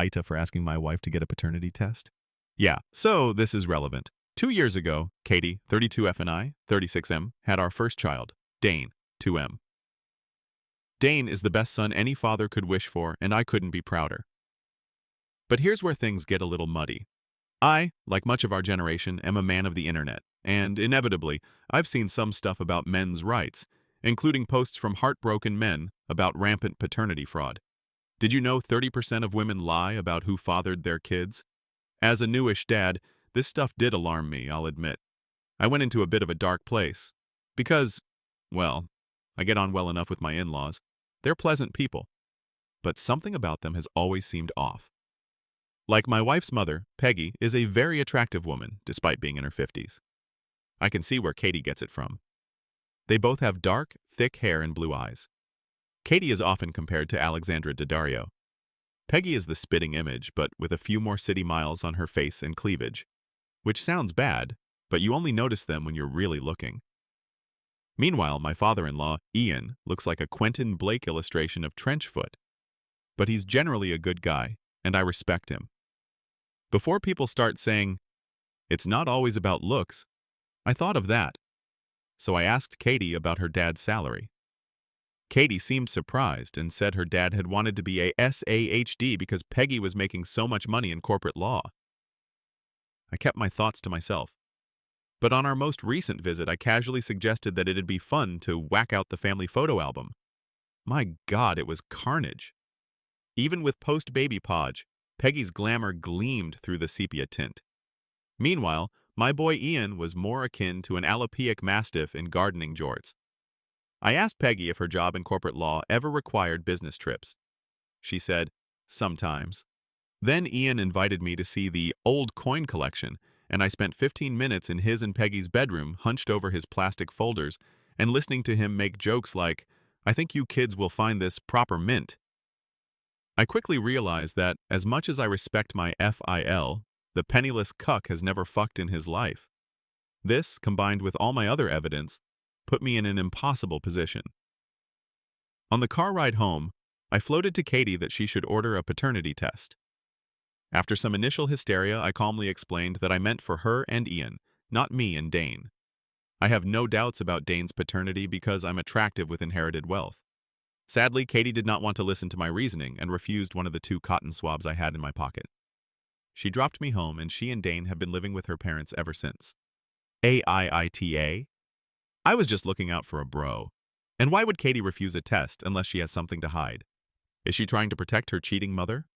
AITA for asking my wife to get a paternity test? Yeah, so this is relevant. 2 years ago, Katie, 32F and I, 36M, had our first child, Dane, 2M. Dane is the best son any father could wish for, and I couldn't be prouder. But here's where things get a little muddy. I, like much of our generation, am a man of the internet, and inevitably, I've seen some stuff about men's rights, including posts from heartbroken men about rampant paternity fraud. Did you know 30% of women lie about who fathered their kids? As a newish dad, this stuff did alarm me, I'll admit. I went into a bit of a dark place. Because, well, I get on well enough with my in-laws. They're pleasant people. But something about them has always seemed off. Like my wife's mother, Peggy is a very attractive woman, despite being in her 50s. I can see where Katie gets it from. They both have dark, thick hair and blue eyes. Katie is often compared to Alexandra Daddario. Peggy is the spitting image, but with a few more city miles on her face and cleavage. Which sounds bad, but you only notice them when you're really looking. Meanwhile, my father-in-law, Ian, looks like a Quentin Blake illustration of Trenchfoot. But he's generally a good guy, and I respect him. Before people start saying, it's not always about looks, I thought of that. So I asked Katie about her dad's salary. Katie seemed surprised and said her dad had wanted to be a SAHD because Peggy was making so much money in corporate law. I kept my thoughts to myself. But on our most recent visit, I casually suggested that it'd be fun to whack out the family photo album. My God, it was carnage. Even with post-baby podge, Peggy's glamour gleamed through the sepia tint. Meanwhile, my boy Ian was more akin to an alopecia mastiff in gardening jorts. I asked Peggy if her job in corporate law ever required business trips. She said, sometimes. Then Ian invited me to see the old coin collection, and I spent 15 minutes in his and Peggy's bedroom hunched over his plastic folders and listening to him make jokes like, I think you kids will find this proper mint. I quickly realized that, as much as I respect my FIL, the penniless cuck has never fucked in his life. This, combined with all my other evidence, put me in an impossible position. On the car ride home, I floated to Katie that she should order a paternity test. After some initial hysteria, I calmly explained that I meant for her and Ian, not me and Dane. I have no doubts about Dane's paternity because I'm attractive with inherited wealth. Sadly, Katie did not want to listen to my reasoning and refused one of the 2 cotton swabs I had in my pocket. She dropped me home, and she and Dane have been living with her parents ever since. AITA? I was just looking out for a bro. And why would Katie refuse a test unless she has something to hide? Is she trying to protect her cheating mother?